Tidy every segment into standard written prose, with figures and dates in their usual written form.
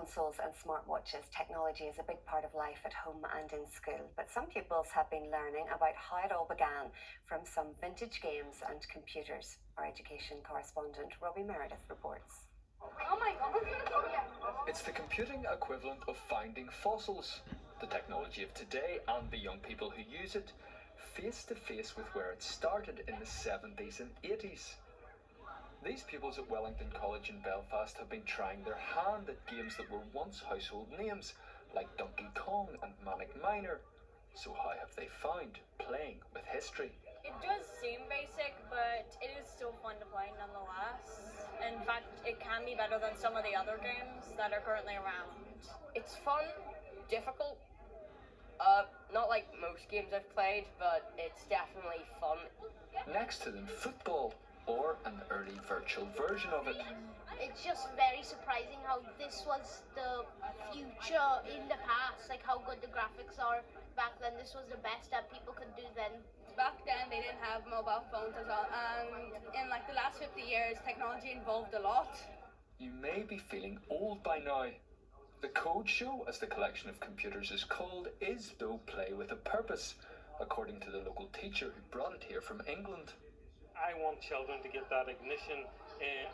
Consoles and smartwatches, technology is a big part of life at home and in school, but some pupils have been learning about how it all began from some vintage games and computers. Our education correspondent Robbie Meredith reports. Oh my god. It's the computing equivalent of finding fossils. The technology of today and the young people who use it, face to face with where it started in the 70s and 80s. These pupils at Wellington College in Belfast have been trying their hand at games that were once household names, like Donkey Kong and Manic Miner. So how have they found playing with history? It does seem basic, but it is still fun to play nonetheless. In fact, it can be better than some of the other games that are currently around. It's fun, difficult. Not like most games I've played, but it's definitely fun. Next to them, football, or an early virtual version of it. It's just very surprising how this was the future in the past, like how good the graphics are back then. This was the best that people could do then. Back then they didn't have mobile phones as well, and in like the last 50 years technology evolved a lot. You may be feeling old by now. The Code Show, as the collection of computers is called, is though play with a purpose, according to the local teacher who brought it here from England. I want children to get that ignition,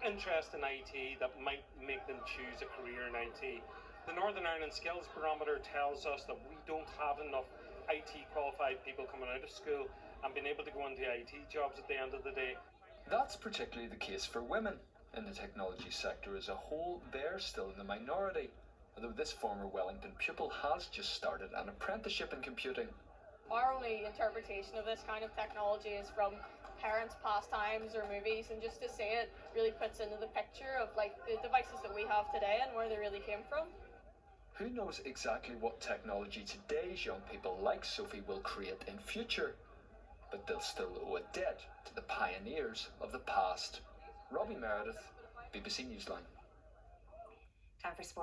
interest in IT that might make them choose a career in IT. The Northern Ireland Skills Barometer tells us that we don't have enough IT qualified people coming out of school and being able to go into IT jobs at the end of the day. That's particularly the case for women. In the technology sector as a whole, they're still in the minority, although this former Wellington pupil has just started an apprenticeship in computing. Our only interpretation of this kind of technology is from parents' pastimes or movies, and just to see it really puts into the picture of like the devices that we have today and where they really came from. Who knows exactly what technology today's young people like Sophie will create in future, but they'll still owe a debt to the pioneers of the past. Robbie Meredith, BBC Newsline. Time for sport.